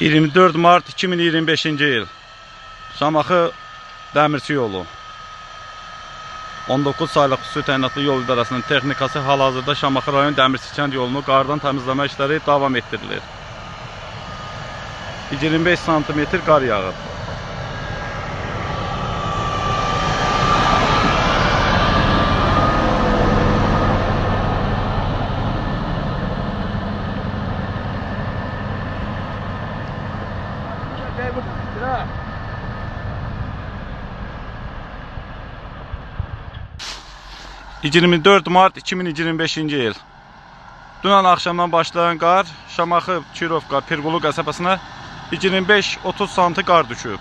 24 Mart 2025-ci il Şamaxı Dəmirçi yolu 19 saylıq xüsusi təyinatlı yol idarəsinin texnikası hal-hazırda Şamaxı rayon Dəmirçi kənd yolunu qardan təmizləmə işləri davam etdirilir. 25 sm qar yağır. ...24 Mart 2025-ci il dünən axşamdan başlayan qar Şamaxı, Kirovka, Pirqulu qəsəbəsinə 25-30 sm qar düşüb.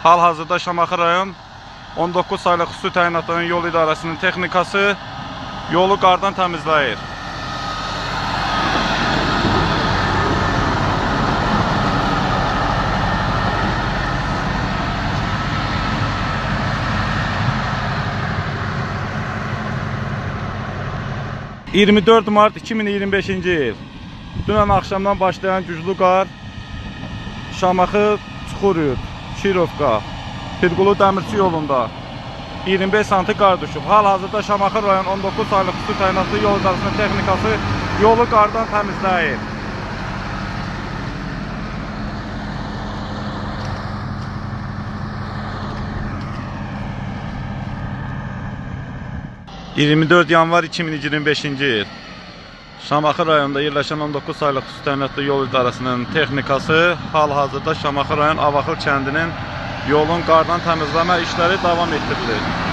Hal-hazırda Şamaxı rayon 19 saylıq xüsusi təyinatlı yol idarəsinin texnikası yolu qardan təmizləyir. ...24 Mart 2025-ci il dünən axşamdan başlayan güclü qar Şamaxı, Çuxuryurt, Kirovka, Pirqulu Dəmirçi yolunda 25 sm qar düşüb. Hal-hazırda Şamaxı rayon 19 saylıq xüsusi təyinatlı yol idarəsinin texnikası yolu qardan təmizləyir. ...24 yanvar 2025-ci il Şamaxı rayonunda yerləşən 19 saylıq xüsusi təyinatlı yol idarəsinin texnikası hal-hazırda Şamaxı rayon Avaxıl kəndinin yolun qardan təmizləmə işləri davam etdirilir.